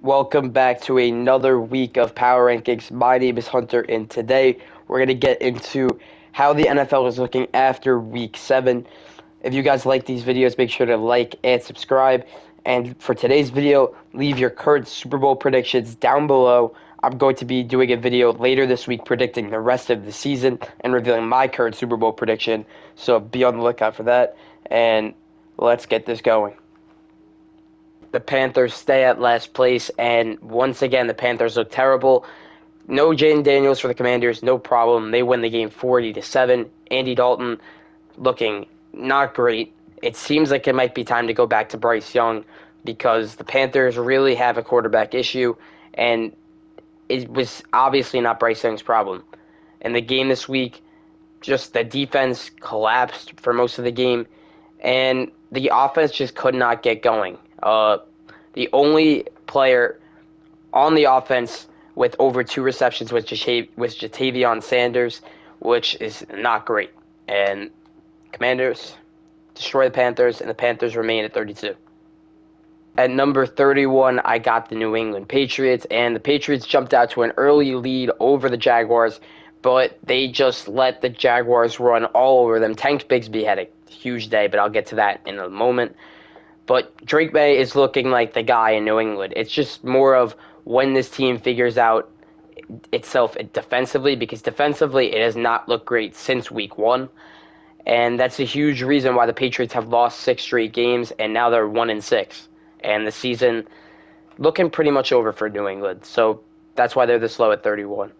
Welcome back to another week of Power Rankings. My name is Hunter, and today we're going to get into how the NFL is looking after Week 7. If you guys like these videos, make sure to like and subscribe. And for today's video, leave your current Super Bowl predictions down below. I'm going to be doing a video later this week predicting the rest of the season and revealing my current Super Bowl prediction. So be on the lookout for that, and let's get this going. The Panthers stay at last place, and once again, the Panthers look terrible. No Jaden Daniels for the Commanders, no problem. They win the game 40-7. Andy Dalton looking not great. It seems like it might be time to go back to Bryce Young because the Panthers really have a quarterback issue, and it was obviously not Bryce Young's problem. In the game this week, just the defense collapsed for most of the game, and the offense just could not get going. The only player on the offense with over 2 receptions was Jatavion Sanders, which is not great. And Commanders destroy the Panthers, and the Panthers remain at 32. At number 31, I got the New England Patriots, and the Patriots jumped out to an early lead over the Jaguars, but they just let the Jaguars run all over them. Tank Bigsby had a huge day, but I'll get to that in a moment. But Drake May is looking like the guy in New England. It's just more of when this team figures out itself defensively, because defensively it has not looked great since week 1. And that's a huge reason why the Patriots have lost 6 straight games, and now they're 1-6. And the season looking pretty much over for New England. So that's why they're this low at 31.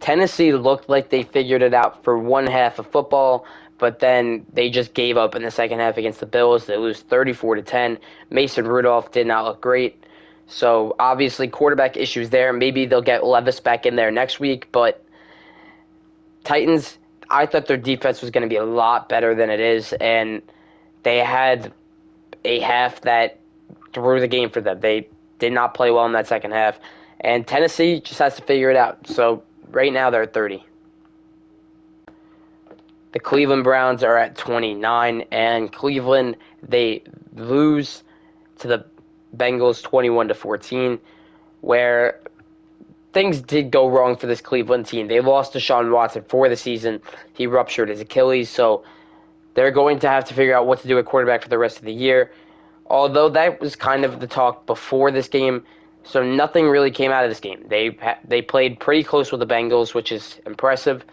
Tennessee looked like they figured it out for one half of football, but then they just gave up in the second half against the Bills. They lose 34-10. Mason Rudolph did not look great. So obviously quarterback issues there. Maybe they'll get Levis back in there next week, but Titans, I thought their defense was going to be a lot better than it is, and they had a half that threw the game for them. They did not play well in that second half, and Tennessee just has to figure it out. So right now they're at 30. The Cleveland Browns are at 29, and Cleveland, they lose to the Bengals 21-14, where things did go wrong for this Cleveland team. They lost Deshaun Watson for the season. He ruptured his Achilles, so they're going to have to figure out what to do at quarterback for the rest of the year. Although that was kind of the talk before this game, so nothing really came out of this game. They played pretty close with the Bengals, which is impressive.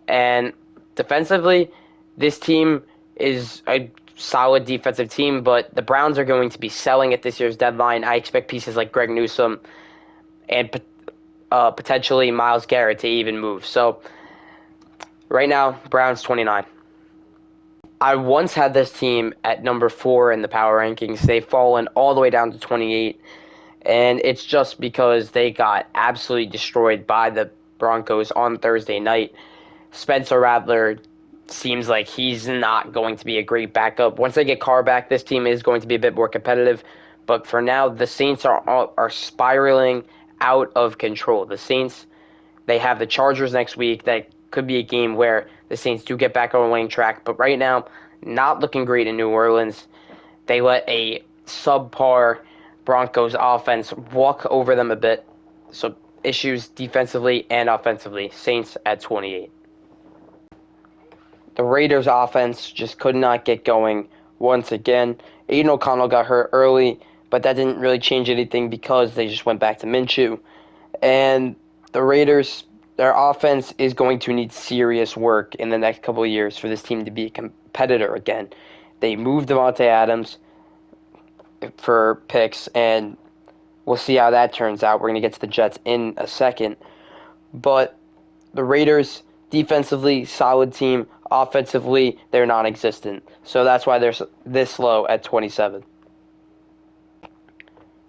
And defensively, this team is a solid defensive team, but the Browns are going to be selling at this year's deadline. I expect pieces like Greg Newsome and potentially Myles Garrett to even move. So right now, Browns 29. I once had this team at number 4 in the power rankings. They've fallen all the way down to 28, and it's just because they got absolutely destroyed by the Broncos on Thursday night. Spencer Rattler seems like he's not going to be a great backup. Once they get Carr back, this team is going to be a bit more competitive. But for now, the Saints are spiraling out of control. The Saints, they have the Chargers next week. That could be a game where the Saints do get back on a winning track. But right now, not looking great in New Orleans. They let a subpar Broncos offense walk over them a bit. So issues defensively and offensively. Saints at 28. The Raiders' offense just could not get going once again. Aiden O'Connell got hurt early, but that didn't really change anything because they just went back to Minshew. And the Raiders, their offense is going to need serious work in the next couple of years for this team to be a competitor again. They moved Devontae Adams for picks, and we'll see how that turns out. We're going to get to the Jets in a second. But the Raiders, defensively, solid team. Offensively, they're non-existent. So that's why they're this low at 27.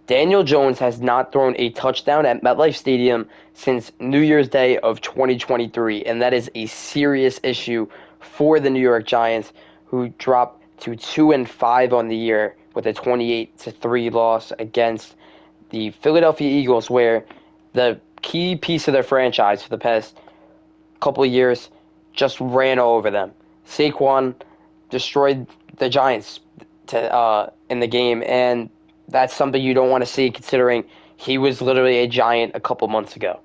Daniel Jones has not thrown a touchdown at MetLife Stadium since New Year's Day of 2023, and that is a serious issue for the New York Giants, who dropped to 2-5 on the year with a 28-3 loss against the Philadelphia Eagles, where the key piece of their franchise for the past couple of years just ran all over them. Saquon destroyed the Giants' to in the game, and that's something you don't want to see considering he was literally a giant a couple months ago.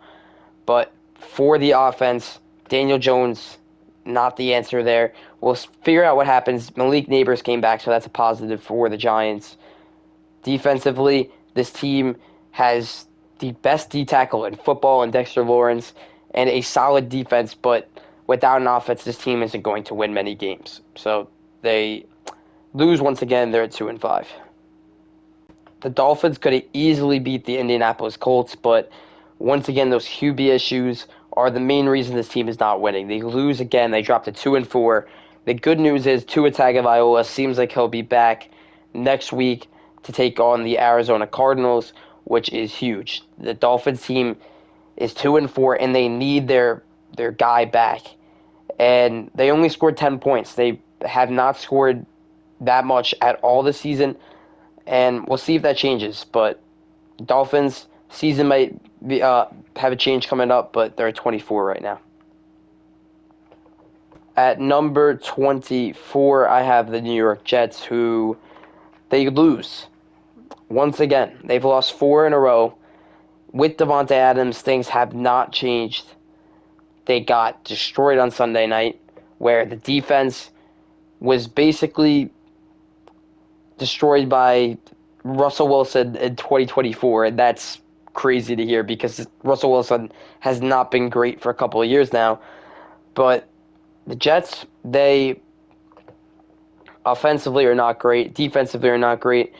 But for the offense, Daniel Jones, not the answer there. We'll figure out what happens. Malik Neighbors came back, so that's a positive for the Giants. Defensively, this team has the best D tackle in football in Dexter Lawrence and a solid defense, but without an offense, this team isn't going to win many games. So they lose once again. They're at 2-5. The Dolphins could have easily beat the Indianapolis Colts, but once again, those QB issues are the main reason this team is not winning. They lose again. They dropped to 2-4. The good news is Tua Tagovailoa seems like he'll be back next week to take on the Arizona Cardinals, which is huge. The Dolphins team is 2-4, and they need their guy back. And they only scored 10 points. They have not scored that much at all this season, and we'll see if that changes. But Dolphins season might be, have a change coming up, but they're at 24 right now. At number 24, I have the New York Jets, who they lose. Once again, they've lost 4 in a row. With Devontae Adams, things have not changed. They got destroyed on Sunday night, where the defense was basically destroyed by Russell Wilson in 2024, and that's crazy to hear because Russell Wilson has not been great for a couple of years now. But the Jets, they offensively are not great, defensively are not great,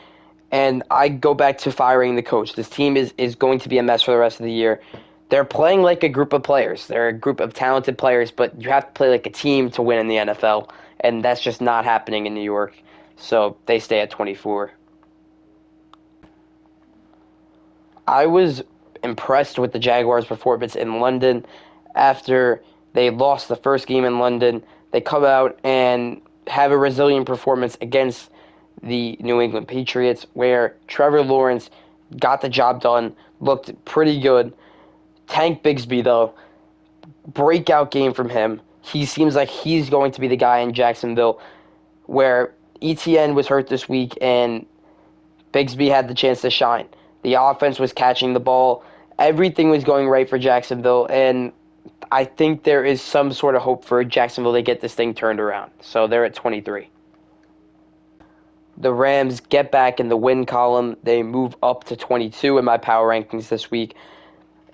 and I go back to firing the coach. This team is going to be a mess for the rest of the year. They're playing like a group of players. They're a group of talented players, but you have to play like a team to win in the NFL, and that's just not happening in New York. So they stay at 24. I was impressed with the Jaguars' performance in London after they lost the first game in London. They come out and have a resilient performance against the New England Patriots, where Trevor Lawrence got the job done, looked pretty good. Tank Bigsby, though, breakout game from him. He seems like he's going to be the guy in Jacksonville, where ETN was hurt this week and Bigsby had the chance to shine. The offense was catching the ball. Everything was going right for Jacksonville, and I think there is some sort of hope for Jacksonville to get this thing turned around. So they're at 23. The Rams get back in the win column. They move up to 22 in my power rankings this week.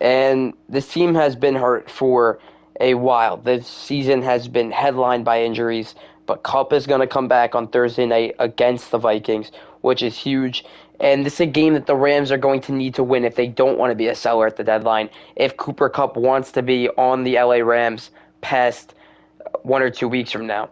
And this team has been hurt for a while. This season has been headlined by injuries, but Kupp is going to come back on Thursday night against the Vikings, which is huge. And this is a game that the Rams are going to need to win if they don't want to be a seller at the deadline. If Cooper Kupp wants to be on the LA Rams past 1 or 2 weeks from now.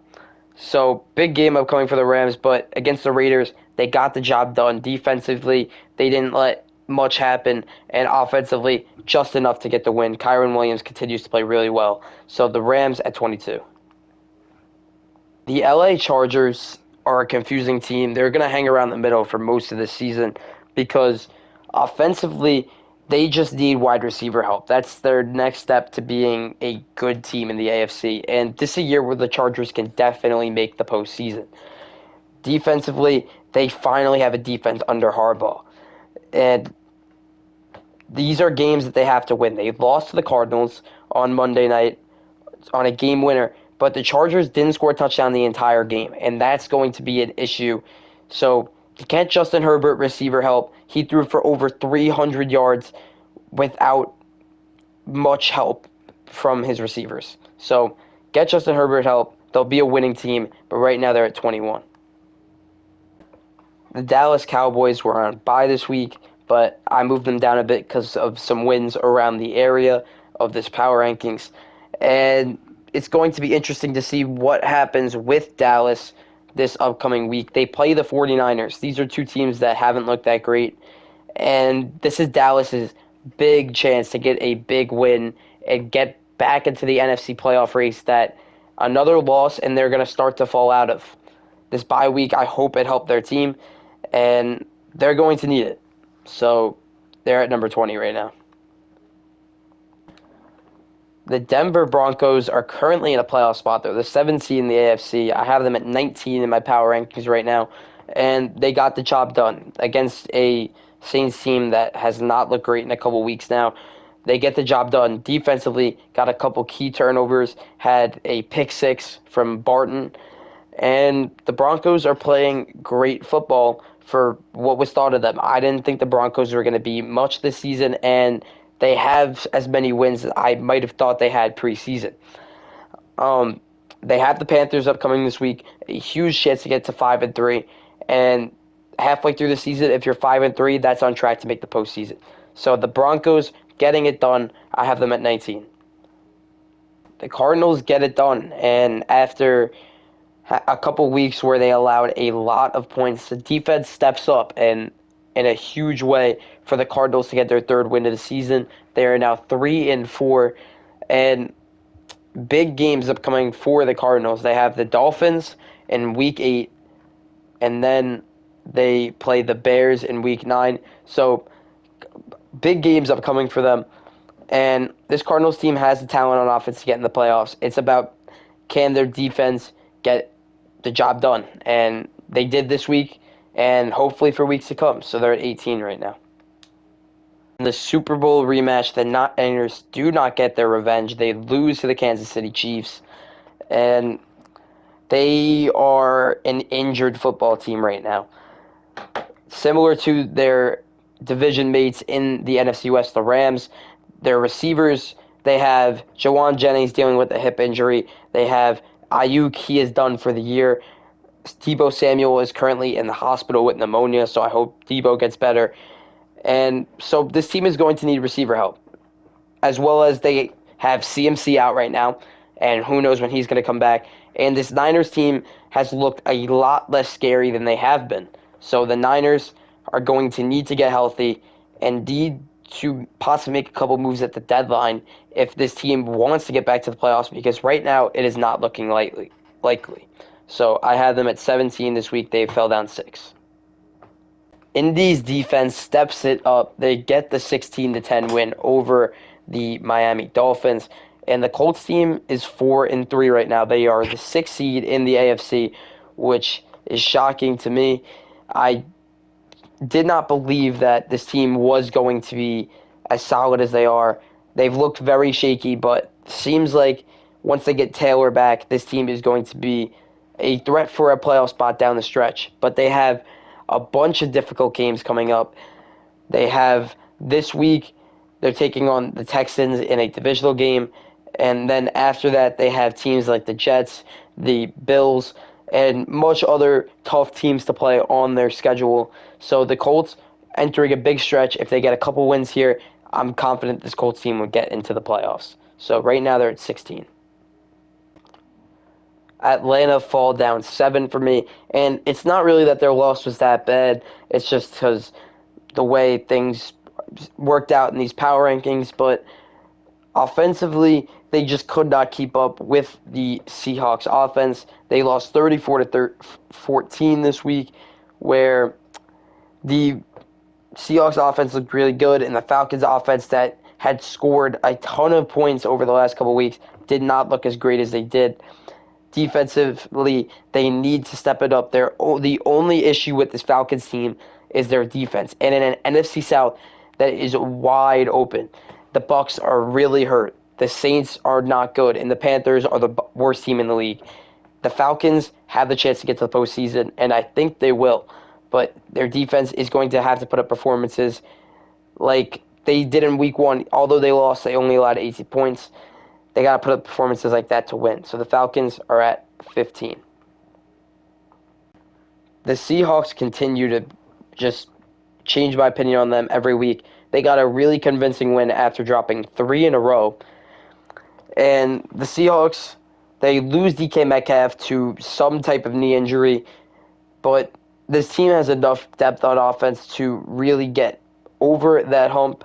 So, big game upcoming for the Rams, but against the Raiders, they got the job done. Defensively, they didn't let much happen, and offensively, just enough to get the win. Kyron Williams continues to play really well. So, the Rams at 22. The LA Chargers are a confusing team. They're going to hang around the middle for most of the season because offensively, they just need wide receiver help. That's their next step to being a good team in the AFC. And this is a year where the Chargers can definitely make the postseason. Defensively, they finally have a defense under Harbaugh. And these are games that they have to win. They lost to the Cardinals on Monday night on a game winner, but the Chargers didn't score a touchdown the entire game, and that's going to be an issue. So to get Justin Herbert receiver help, he threw for over 300 yards without much help from his receivers. So get Justin Herbert help. They'll be a winning team, but right now they're at 21. The Dallas Cowboys were on bye this week, but I moved them down a bit because of some wins around the area of this power rankings. And it's going to be interesting to see what happens with Dallas this upcoming week. They play the 49ers. These are two teams that haven't looked that great. And this is Dallas's big chance to get a big win and get back into the NFC playoff race that another loss and they're going to start to fall out of. This bye week, I hope it helped their team, and they're going to need it. So they're at number 20 right now. The Denver Broncos are currently in a playoff spot. They're the 7th seed in the AFC. I have them at 19 in my power rankings right now. and they got the job done against a Saints team that has not looked great in a couple weeks now. They get the job done defensively, got a couple key turnovers, had a pick six from Barton, and the Broncos are playing great football for what was thought of them. I didn't think the Broncos were going to be much this season, and they have as many wins as I might have thought they had preseason. Um, they have the Panthers upcoming this week, a huge chance to get to 5-3, and halfway through the season, if you're 5-3, that's on track to make the postseason. So the Broncos getting it done, I have them at 19. The Cardinals get it done, and after a couple weeks where they allowed a lot of points, the defense steps up and in a huge way for the Cardinals to get their third win of the season. They are now 3-4, and big games upcoming for the Cardinals. They have the Dolphins in Week 8, and then they play the Bears in Week 9. So big games upcoming for them. And this Cardinals team has the talent on offense to get in the playoffs. It's about, can their defense get the job done? And they did this week, and hopefully for weeks to come. So they're at 18 right now. In the Super Bowl rematch, the Niners do not get their revenge. They lose to the Kansas City Chiefs, and they are an injured football team right now. Similar to their division mates in the NFC West, the Rams, their receivers, they have Jawan Jennings dealing with a hip injury. They have Ayuk, he is done for the year. Deebo Samuel is currently in the hospital with pneumonia, so I hope Deebo gets better. And so this team is going to need receiver help, as well as they have CMC out right now, and who knows when he's going to come back. And this Niners team has looked a lot less scary than they have been. So the Niners are going to need to get healthy and need to possibly make a couple moves at the deadline if this team wants to get back to the playoffs, because right now it is not looking likely. So I had them at 17 this week. They fell down 6. Indy's defense steps it up. They get the 16-10 win over the Miami Dolphins. And the Colts team is 4-3 right now. They are the 6th seed in the AFC, which is shocking to me. I did not believe that this team was going to be as solid as they are. They've looked very shaky, but seems like once they get Taylor back, this team is going to be a threat for a playoff spot down the stretch. But they have a bunch of difficult games coming up. They have this week, they're taking on the Texans in a divisional game. And then after that, they have teams like the Jets, the Bills, and much other tough teams to play on their schedule. So the Colts entering a big stretch. If they get a couple wins here, I'm confident this Colts team will get into the playoffs. So right now they're at 16. Atlanta fall down 7 for me, and it's not really that their loss was that bad. It's just because the way things worked out in these power rankings, but offensively, they just could not keep up with the Seahawks offense. They lost 34-14 this week, where the Seahawks offense looked really good, and the Falcons offense that had scored a ton of points over the last couple weeks did not look as great as they did. Defensively, they need to step it up. The only issue with this Falcons team is their defense. And in an NFC South that is wide open, the Bucs are really hurt. The Saints are not good, and the Panthers are the worst team in the league. The Falcons have the chance to get to the postseason, and I think they will. But their defense is going to have to put up performances like they did in Week 1. Although they lost, they only allowed 80 points. They got to put up performances like that to win. So the Falcons are at 15. The Seahawks continue to just change my opinion on them every week. They got a really convincing win after dropping 3 in a row. And the Seahawks, they lose DK Metcalf to some type of knee injury, but this team has enough depth on offense to really get over that hump.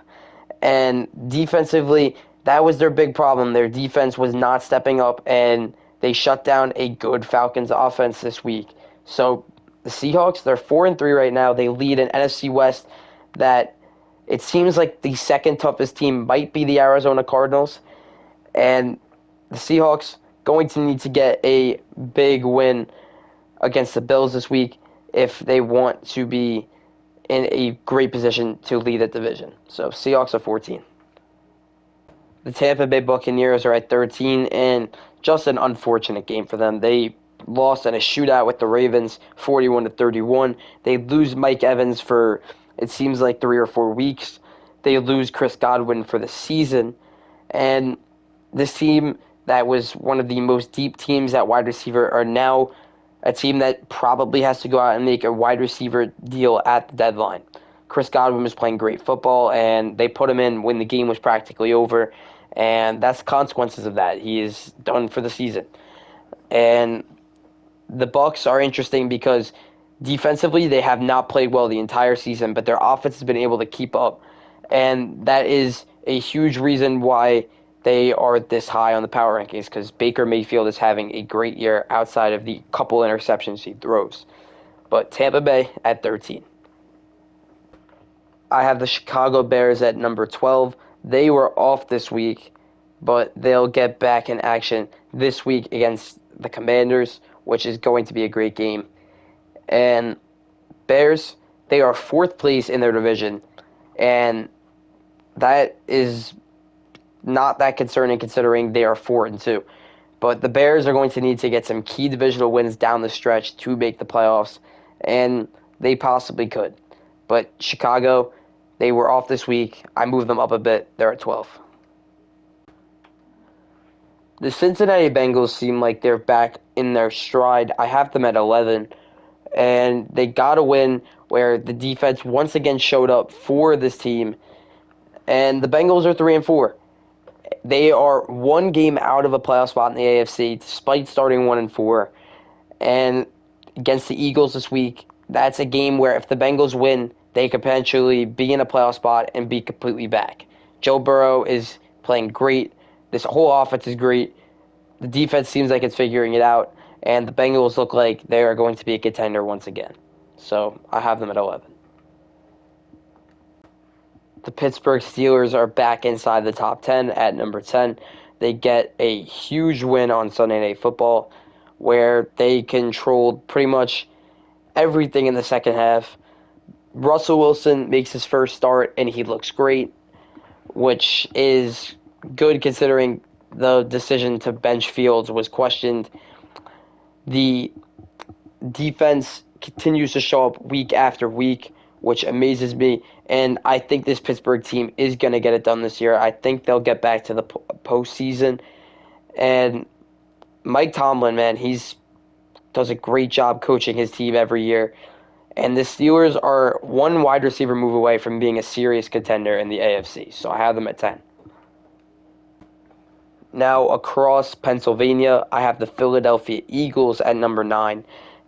And defensively, that was their big problem. Their defense was not stepping up, and they shut down a good Falcons offense this week. So the Seahawks, they're 4-3 right now. They lead an NFC West that it seems like the second toughest team might be the Arizona Cardinals. And the Seahawks going to need to get a big win against the Bills this week if they want to be in a great position to lead the division. So Seahawks are 14. The Tampa Bay Buccaneers are at 13, and just an unfortunate game for them. They lost in a shootout with the Ravens, 41-31. They lose Mike Evans for, it seems like, 3 or 4 weeks. They lose Chris Godwin for the season. And this team that was one of the most deep teams at wide receiver are now a team that probably has to go out and make a wide receiver deal at the deadline. Chris Godwin was playing great football, and they put him in when the game was practically over, and that's the consequences of that. He is done for the season. And the Bucs are interesting because defensively they have not played well the entire season, but their offense has been able to keep up, and that is a huge reason why they are this high on the power rankings, because Baker Mayfield is having a great year outside of the couple interceptions he throws. But Tampa Bay at 13. I have the Chicago Bears at number 12. They were off this week, but they'll get back in action this week against the Commanders, which is going to be a great game. And Bears, they are fourth place in their division, and that is not that concerning considering they are 4-2. But the Bears are going to need to get some key divisional wins down the stretch to make the playoffs, and they possibly could. But Chicago, they were off this week. I moved them up a bit. They're at 12. The Cincinnati Bengals seem like they're back in their stride. I have them at 11, and they got a win where the defense once again showed up for this team, and the Bengals are 3-4. They are one game out of a playoff spot in the AFC, despite starting 1-4. And against the Eagles this week, that's a game where if the Bengals win, they could potentially be in a playoff spot and be completely back. Joe Burrow is playing great. This whole offense is great. The defense seems like it's figuring it out. And the Bengals look like they are going to be a contender once again. So I have them at 11. The Pittsburgh Steelers are back inside the top 10 at number 10. They get a huge win on Sunday Night Football where they controlled pretty much everything in the second half. Russell Wilson makes his first start, and he looks great, which is good considering the decision to bench Fields was questioned. The defense continues to show up week after week, which amazes me. And I think this Pittsburgh team is going to get it done this year. I think they'll get back to the postseason. And Mike Tomlin, man, does a great job coaching his team every year. And the Steelers are one wide receiver move away from being a serious contender in the AFC. So I have them at 10. Now, across Pennsylvania, I have the Philadelphia Eagles at number 9.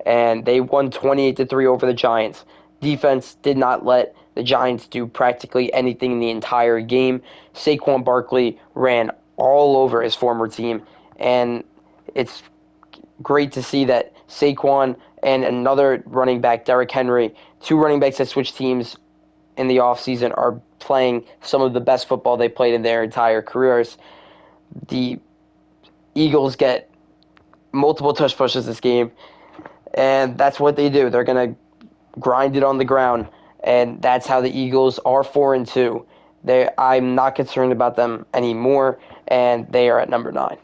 And they won 28-3 over the Giants. Defense did not let the Giants do practically anything in the entire game. Saquon Barkley ran all over his former team, and it's great to see that Saquon and another running back, Derrick Henry, two running backs that switched teams in the offseason, are playing some of the best football they played in their entire careers. The Eagles get multiple tush pushes this game, and that's what they do. They're going to grind it on the ground, and that's how the Eagles are 4-2. I'm not concerned about them anymore, and they are at number 9.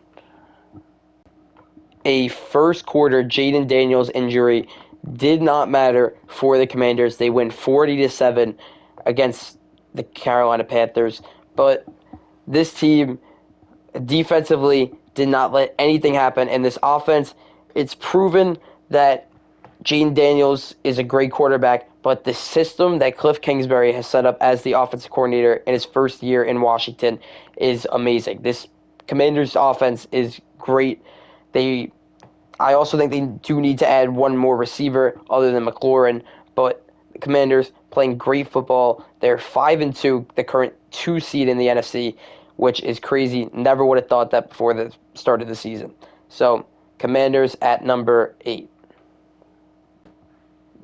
A first quarter Jaden Daniels injury did not matter for the Commanders. They win 40-7 against the Carolina Panthers, but this team defensively did not let anything happen, and this offense, it's proven that Jaden Daniels is a great quarterback, but the system that Cliff Kingsbury has set up as the offensive coordinator in his first year in Washington is amazing. This Commanders offense is great. I also think they do need to add one more receiver other than McLaurin, but the Commanders playing great football. They're 5-2, the current 2 seed in the NFC, which is crazy. Never would have thought that before the start of the season. So, Commanders at number 8.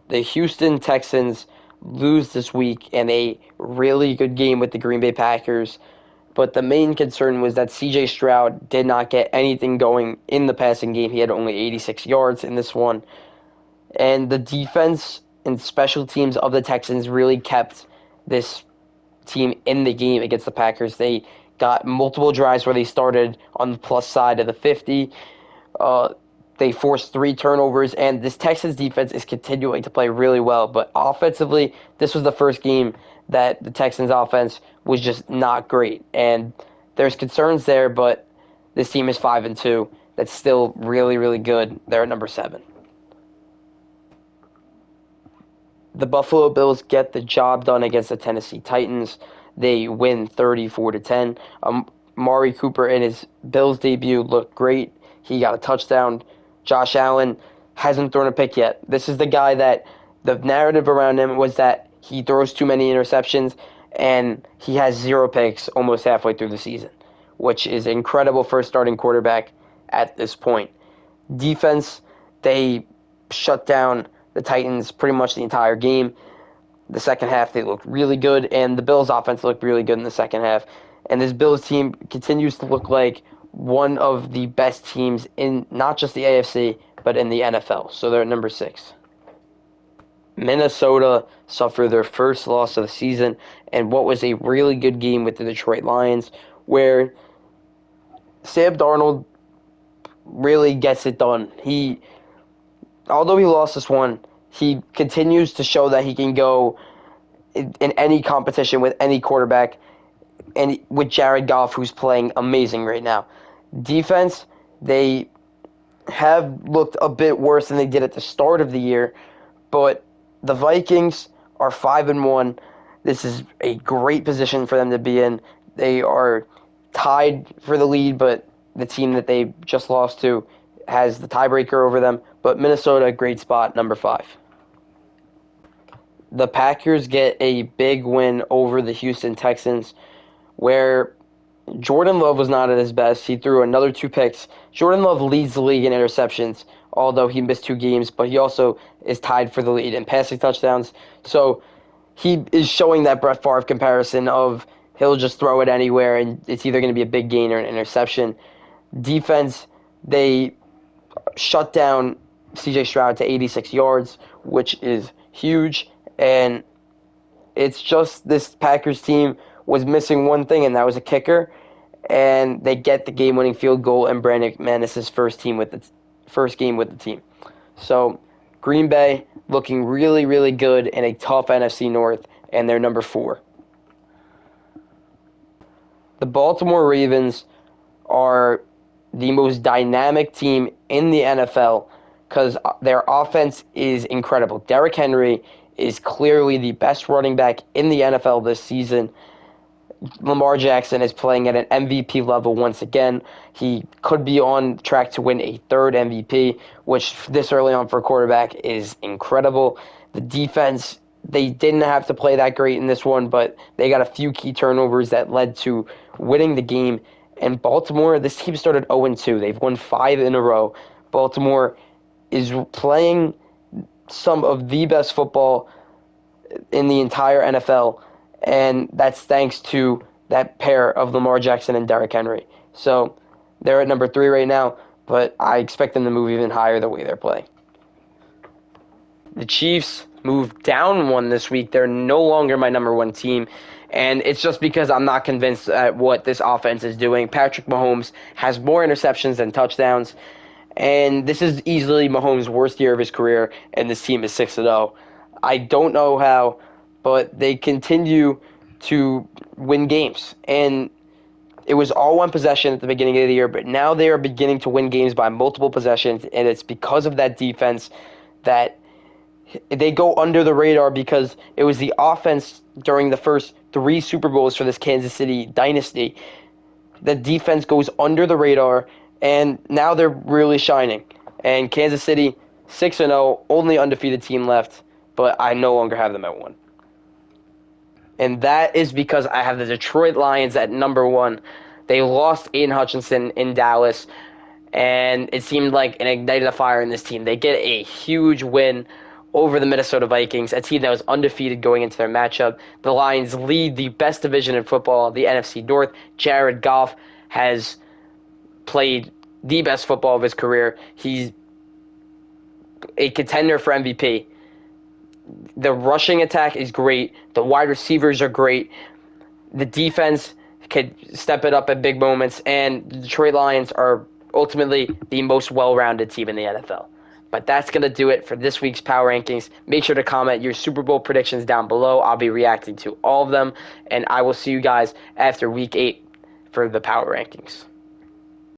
The Houston Texans lose this week in a really good game with the Green Bay Packers, but the main concern was that C.J. Stroud did not get anything going in the passing game. He had only 86 yards in this one. And the defense and special teams of the Texans really kept this team in the game against the Packers. They got multiple drives where they started on the plus side of the 50. Uh, they forced 3 turnovers, and this Texans defense is continuing to play really well. But offensively, this was the first game that the Texans offense was just not great. And there's concerns there, but this team is 5-2. That's still really, really good. They're at number 7. The Buffalo Bills get the job done against the Tennessee Titans. They win 34-10. Mari Cooper in his Bills debut looked great. He got a touchdown. Josh Allen hasn't thrown a pick yet. This is the guy that the narrative around him was that he throws too many interceptions, and he has 0 picks almost halfway through the season, which is incredible for a starting quarterback at this point. Defense, they shut down the Titans pretty much the entire game. The second half, they looked really good, and the Bills' offense looked really good in the second half. And this Bills team continues to look like one of the best teams in not just the AFC, but in the NFL. So they're at number 6. Minnesota suffered their first loss of the season, and what was a really good game with the Detroit Lions, where Sam Darnold really gets it done. Although he lost this one, he continues to show that he can go in any competition with any quarterback, and with Jared Goff, who's playing amazing right now. Defense, they have looked a bit worse than they did at the start of the year, but the Vikings are 5-1. This is a great position for them to be in. They are tied for the lead, but the team that they just lost to has the tiebreaker over them. But Minnesota, great spot, number 5. The Packers get a big win over the Houston Texans, where Jordan Love was not at his best. He threw another 2 picks. Jordan Love leads the league in interceptions, although he missed 2 games, but he also is tied for the lead in passing touchdowns. So he is showing that Brett Favre comparison of he'll just throw it anywhere, and it's either going to be a big gain or an interception. Defense, they shut down C.J. Stroud to 86 yards, which is huge. And it's just this Packers team was missing one thing, and that was a kicker. And they get the game-winning field goal in Brandon McManus' first game with the team. So Green Bay looking really, really good in a tough NFC North, and they're number 4. The Baltimore Ravens are the most dynamic team in the NFL because their offense is incredible. Derrick Henry is clearly the best running back in the NFL this season. Lamar Jackson is playing at an MVP level once again. He could be on track to win a 3rd MVP, which this early on for a quarterback is incredible. The defense, they didn't have to play that great in this one, but they got a few key turnovers that led to winning the game. And Baltimore, this team started 0-2. They've won 5 in a row. Baltimore is playing some of the best football in the entire NFL, and that's thanks to that pair of Lamar Jackson and Derrick Henry. So they're at number 3 right now, but I expect them to move even higher the way they're playing. The Chiefs moved down 1 this week. They're no longer my number 1 team, and it's just because I'm not convinced at what this offense is doing. Patrick Mahomes has more interceptions than touchdowns, and this is easily Mahomes' worst year of his career, and this team is 6-0. I don't know how, but they continue to win games. And it was all one possession at the beginning of the year, but now they are beginning to win games by multiple possessions, and it's because of that defense that they go under the radar because it was the offense during the first 3 Super Bowls for this Kansas City dynasty. The defense goes under the radar, and now they're really shining. And Kansas City, 6-0, only undefeated team left, but I no longer have them at 1. And that is because I have the Detroit Lions at number 1. They lost Aiden Hutchinson in Dallas, and it seemed like it ignited a fire in this team. They get a huge win over the Minnesota Vikings, a team that was undefeated going into their matchup. The Lions lead the best division in football, the NFC North. Jared Goff has played the best football of his career. He's a contender for MVP. The rushing attack is great. The wide receivers are great. The defense could step it up at big moments, and the Detroit Lions are ultimately the most well-rounded team in the NFL. But that's going to do it for this week's Power Rankings. Make sure to comment your Super Bowl predictions down below. I'll be reacting to all of them, and I will see you guys after Week 8 for the Power Rankings.